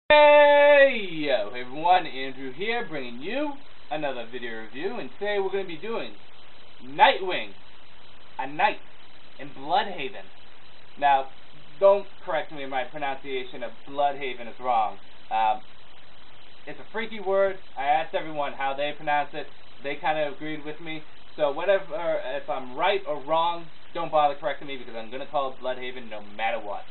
Hey yo, hey everyone, Andrew here, bringing you another video review, and today we're going to be doing Nightwing, a Knight in Bludhaven. Now, don't correct me if my pronunciation of Bludhaven is wrong. It's a freaky word. I asked everyone how they pronounce it. They kind of agreed with me. So whatever, if I'm right or wrong, don't bother correcting me because I'm going to call it Bludhaven no matter what.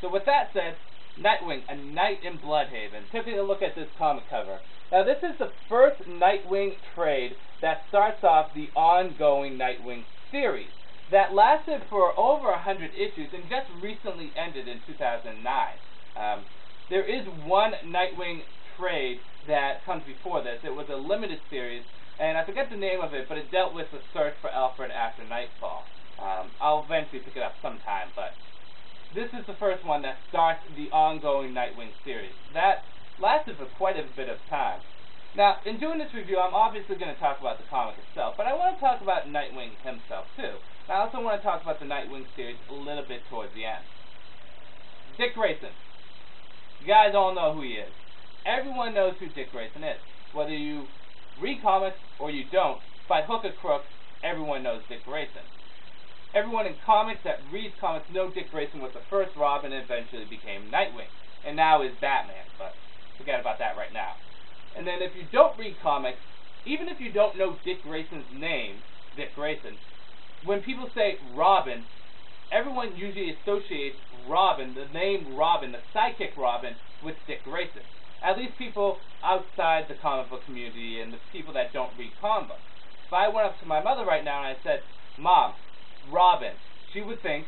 So with that said, Nightwing, a Knight in Bludhaven. Taking a look at this comic cover. Now this is the first Nightwing trade that starts off the ongoing Nightwing series that lasted for over 100 issues and just recently ended in 2009. There is one Nightwing trade that comes before this. It was a limited series, and I forget the name of it, but it dealt with the search for Alfred after Nightfall. I'll eventually pick it up sometime, but this is the first one that starts the ongoing Nightwing series. That lasted for quite a bit of time. Now, in doing this review, I'm obviously going to talk about the comic itself, but I want to talk about Nightwing himself, too. And I also want to talk about the Nightwing series a little bit towards the end. Dick Grayson. You guys all know who he is. Everyone knows who Dick Grayson is. Whether you read comics or you don't, by hook or crook, everyone knows Dick Grayson. Everyone in comics that reads comics know Dick Grayson was the first Robin and eventually became Nightwing, and now is Batman, but forget about that right now. And then if you don't read comics, even if you don't know Dick Grayson's name, Dick Grayson, when people say Robin, everyone usually associates Robin, the name Robin, the sidekick Robin, with Dick Grayson. At least people outside the comic book community and the people that don't read comic books. If I went up to my mother right now and I said, Mom, Robin, she would think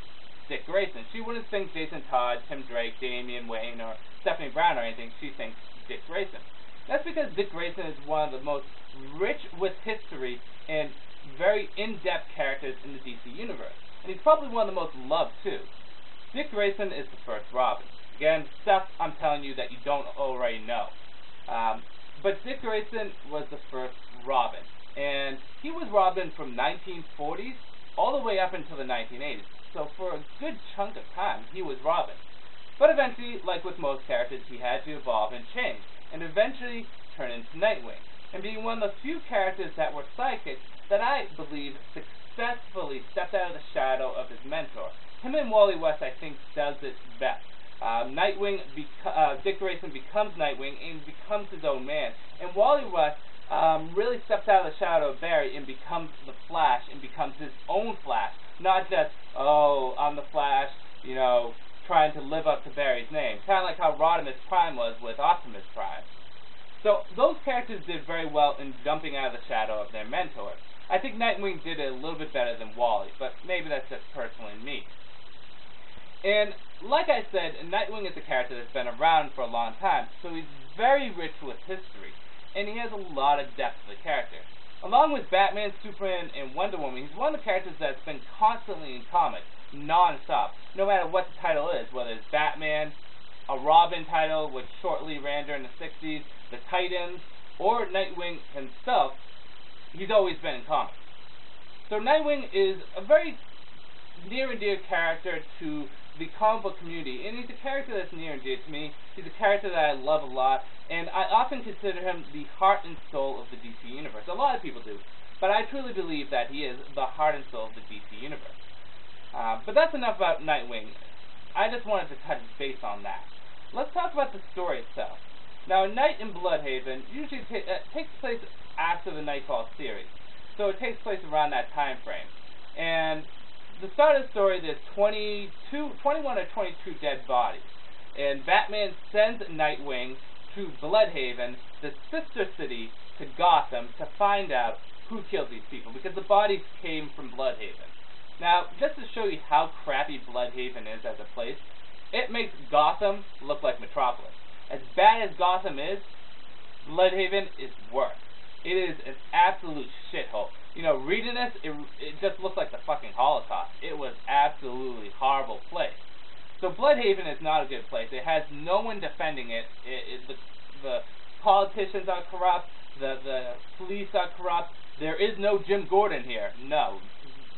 Dick Grayson. She wouldn't think Jason Todd, Tim Drake, Damian Wayne, or Stephanie Brown or anything. She thinks Dick Grayson. That's because Dick Grayson is one of the most rich with history and very in-depth characters in the DC universe. And he's probably one of the most loved, too. Dick Grayson is the first Robin. Again, stuff I'm telling you that you don't already know. But Dick Grayson was the first Robin. And he was Robin from 1940s all the way up until the 1980s. So for a good chunk of time, he was Robin. But eventually, like with most characters, he had to evolve and change, and eventually turn into Nightwing. And being one of the few characters that were psychics that I believe successfully stepped out of the shadow of his mentor. Him and Wally West, I think, does it best. Dick Grayson becomes Nightwing and becomes his own man. And Wally West really steps out of the shadow of Barry and becomes the Flash and becomes his own Flash. Not just, oh, I'm the Flash, you know, trying to live up to Barry's name. Kind of like how Rodimus Prime was with Optimus Prime. So those characters did very well in jumping out of the shadow of their mentors. I think Nightwing did it a little bit better than Wally, but maybe that's just personally me. And like I said, Nightwing is a character that's been around for a long time, so he's very rich with history. And he has a lot of depth to the character. Along with Batman, Superman, and Wonder Woman, he's one of the characters that's been constantly in comics, non-stop, no matter what the title is, whether it's Batman, a Robin title, which shortly ran during the 60s, the Titans, or Nightwing himself, he's always been in comics. So Nightwing is a very near and dear character to the comic book community, and he's a character that's near and dear to me. He's a character that I love a lot, and I often consider him the heart and soul of the DC universe. A lot of people do, but I truly believe that he is the heart and soul of the DC universe. But that's enough about Nightwing. I just wanted to touch base on that. Let's talk about the story itself. Now, A Night in Bludhaven usually takes place after the Nightfall series, so it takes place around that time frame. And the start of the story, there's 21 or 22 dead bodies, and Batman sends Nightwing to Bludhaven, the sister city to Gotham, to find out who killed these people, because the bodies came from Bludhaven. Now, just to show you how crappy Bludhaven is as a place, it makes Gotham look like Metropolis. As bad as Gotham is, Bludhaven is worse. It is an absolute shithole. You know, reading this, it just looked like the fucking Holocaust. It was absolutely horrible place. So Bludhaven is not a good place. It has no one defending it. The politicians are corrupt. The police are corrupt. There is no Jim Gordon here. No.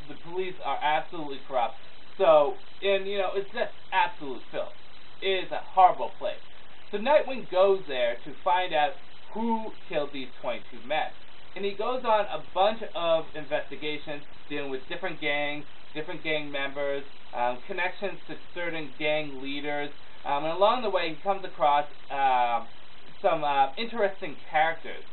The police are absolutely corrupt. So, and you know, it's just absolute filth. It is a horrible place. So So Nightwing goes there to find out who killed these 22 men. And he goes on a bunch of investigations dealing with different gang members, connections to certain gang leaders, and along the way he comes across some interesting characters.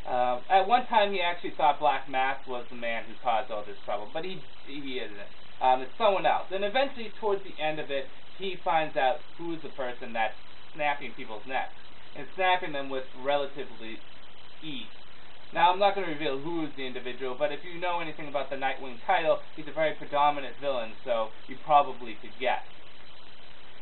At one time he actually thought Black Mask was the man who caused all this trouble, but he isn't. It's someone else. And eventually, towards the end of it, he finds out who is the person that's snapping people's necks, and snapping them with relatively ease. Now, I'm not going to reveal who is the individual, but if you know anything about the Nightwing title, he's a very predominant villain, so you probably could guess.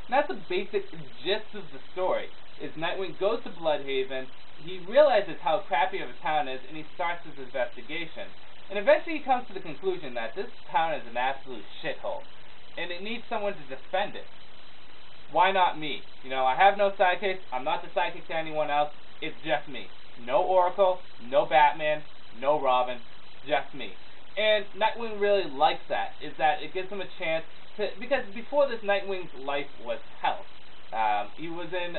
And that's the basic gist of the story, is Nightwing goes to Bludhaven, he realizes how crappy of a town it is, and he starts his investigation. And eventually he comes to the conclusion that this town is an absolute shithole, and it needs someone to defend it. Why not me? You know, I have no sidekick, I'm not the sidekick to anyone else, it's just me. No Oracle, no Batman, no Robin, just me. And Nightwing really likes that, is that it gives him a chance to, because before this, Nightwing's life was hell. He was in,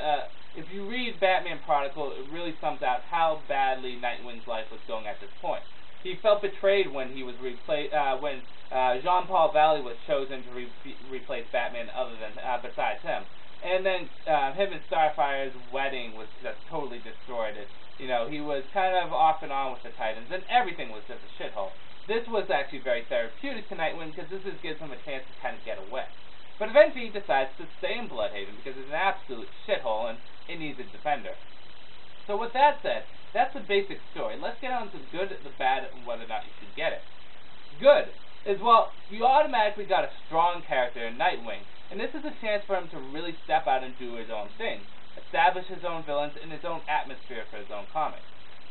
if you read Batman Chronicle, it really sums out how badly Nightwing's life was going at this point. He felt betrayed when he was when Jean-Paul Valley was chosen to replace Batman besides him. And then him and Starfire's wedding was just totally destroyed. He was kind of off and on with the Titans, and everything was just a shithole. This was actually very therapeutic to Nightwing, because this gives him a chance to kind of get away. But eventually he decides to stay in Bludhaven, because it's an absolute shithole, and it needs a defender. So with that said, that's the basic story. Let's get on to the good, the bad, and whether or not you should get it. Good is, well, you automatically got a strong character in Nightwing, and this is a chance for him to really step out and do his own thing. Establish his own villains and his own atmosphere for his own comic.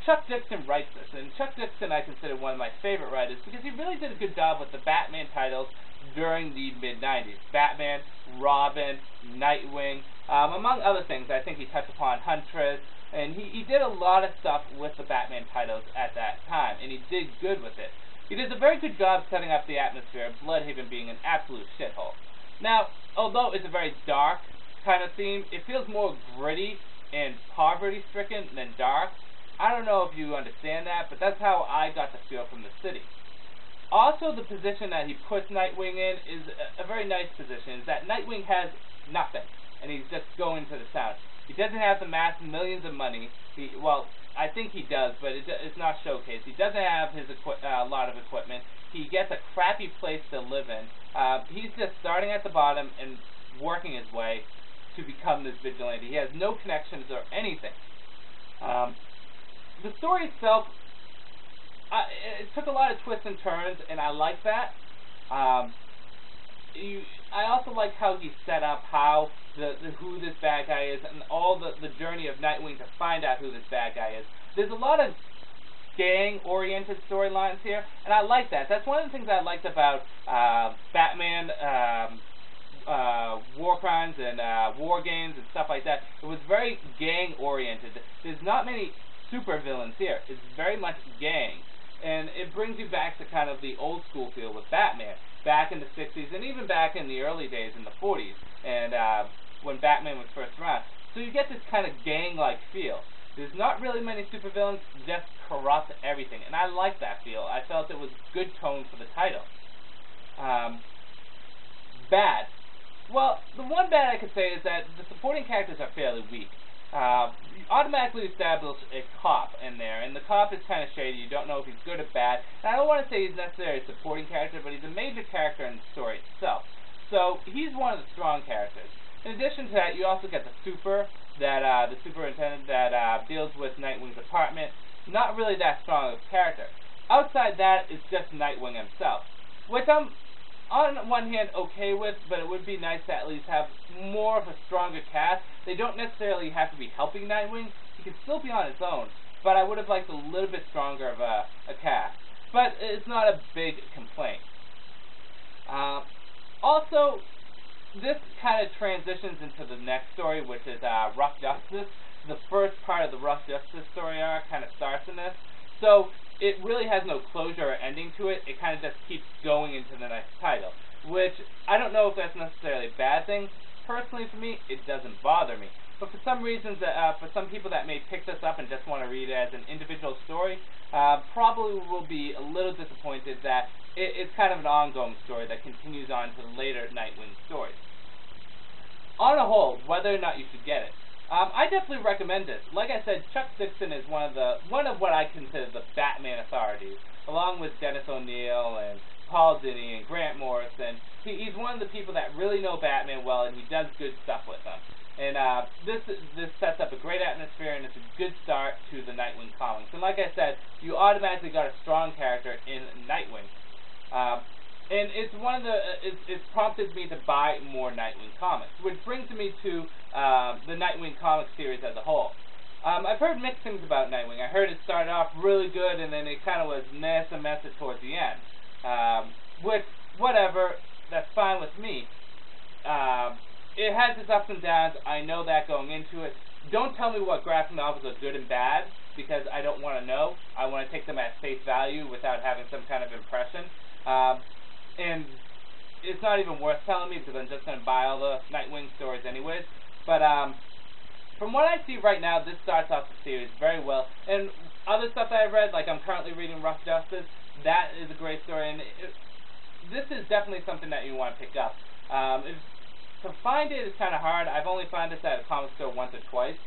Chuck Dixon writes this, and Chuck Dixon I consider one of my favorite writers because he really did a good job with the Batman titles during the mid-90s. Batman, Robin, Nightwing, among other things. I think he touched upon Huntress, and he did a lot of stuff with the Batman titles at that time, and he did good with it. He did a very good job setting up the atmosphere of Bludhaven being an absolute shithole. Now, although it's a very dark kind of theme, it feels more gritty and poverty-stricken than dark. I don't know if you understand that, but that's how I got the feel from the city. Also, the position that he puts Nightwing in is a very nice position, is that Nightwing has nothing, and he's just going to the town. He doesn't have to amass millions of money. Well, I think he does, but it's not showcased. He doesn't have a lot of equipment. He gets a crappy place to live in. He's just starting at the bottom and working his way to become this vigilante. He has no connections or anything. The story itself, it took a lot of twists and turns, and I like that. I also like how he set up how who this bad guy is, and all the journey of Nightwing to find out who this bad guy is. There's a lot of gang-oriented storylines here, and I like that. That's one of the things I liked about Batman, War Crimes and War Games and stuff like that. It was very gang-oriented. There's not many supervillains here. It's very much gang. And it brings you back to kind of the old school feel with Batman, back in the 60s and even back in the early days in the 40s, and when Batman was first around. So you get this kind of gang-like feel. There's not really many supervillains, just corrupt everything. And I like that feel. I felt it was good tone for the title. Bad. Well, the one bad I could say is that the supporting characters are fairly weak. You automatically establish a cop in there, and the cop is kind of shady. You don't know if he's good or bad. And I don't want to say he's necessarily a supporting character, but he's a major character in the story itself. So he's one of the strong characters. In addition to that, you also get the the superintendent that deals with Nightwing's apartment. Not really that strong of a character. Outside that, it's just Nightwing himself, which I'm on one hand okay with, but it would be nice to at least have more of a stronger cast. They don't necessarily have to be helping Nightwing. He can still be on his own, but I would have liked a little bit stronger of a cast. But it's not a big complaint. Also, this kind of transitions into the next story, which is Rough Justice. The first part of the Rough Justice story arc kind of starts in this. So it really has no closure or ending to it. It kind of just keeps going into the next title, which I don't know if that's necessarily a bad thing. Personally, for me, it doesn't bother me. But for some reasons, for some people that may pick this up and just want to read it as an individual story, probably will be a little disappointed that it's kind of an ongoing story that continues on to the later Nightwing stories. On a whole, whether or not you should get it, I definitely recommend it. Like I said, Chuck Dixon is one of what I consider the Batman authorities, along with Dennis O'Neil and Paul Dini and Grant Morrison. He's one of the people that really know Batman well, and he does good stuff with them. And this sets up a great atmosphere, and it's a good start to the Nightwing comics. And like I said, you automatically got a strong character in Nightwing. And it's it's prompted me to buy more Nightwing comics, which brings me to the Nightwing comic series as a whole. I've heard mixed things about Nightwing. I heard it started off really good, and then it kind of was mess towards the end. Which, whatever, that's fine with me. It has its ups and downs. I know that going into it. Don't tell me what graphic novels are good and bad, because I don't want to know. I want to take them at face value without having some kind of impression. And it's not even worth telling me, because I'm just going to buy all the Nightwing stories anyways. But from what I see right now, this starts off the series very well. And other stuff that I've read, like I'm currently reading Rough Justice, that is a great story. And this is definitely something that you want to pick up. To find it is kind of hard. I've only found this at a comic store once or twice.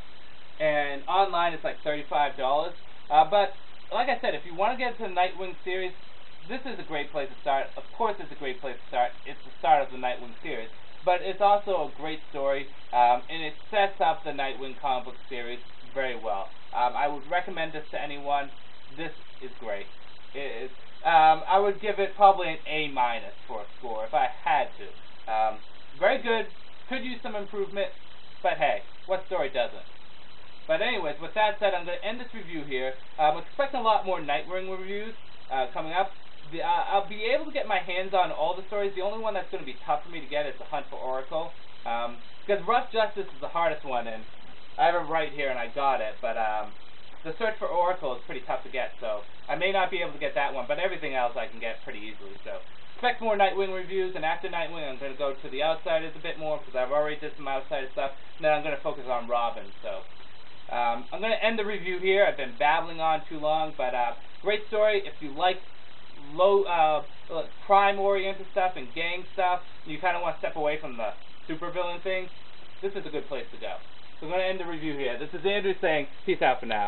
And online it's like $35. But like I said, if you want to get into the Nightwing series, this is a great place to start. Of course it's a great place to start. It's the start of the Nightwing series. But it's also a great story, and it sets up the Nightwing comic book series very well. I would recommend this to anyone. This is great. I would give it probably an A- for a score if I had to. Very good. Could use some improvement, but hey, what story doesn't? But anyways, with that said, I'm going to end this review here. I'm expecting a lot more Nightwing reviews coming up. I'll be able to get my hands on all the stories. The only one that's going to be tough for me to get is The Hunt for Oracle. Because Rough Justice is the hardest one, and I have it right here and I got it. But The Search for Oracle is pretty tough to get, so I may not be able to get that one. But everything else I can get pretty easily. So expect more Nightwing reviews, and after Nightwing I'm going to go to the Outsiders a bit more, because I've already did some Outsider stuff. And then I'm going to focus on Robin. So I'm going to end the review here. I've been babbling on too long, but great story. If you like low crime-oriented stuff and gang stuff, and you kind of want to step away from the supervillain thing, this is a good place to go. So I'm going to end the review here. This is Andrew saying peace out for now.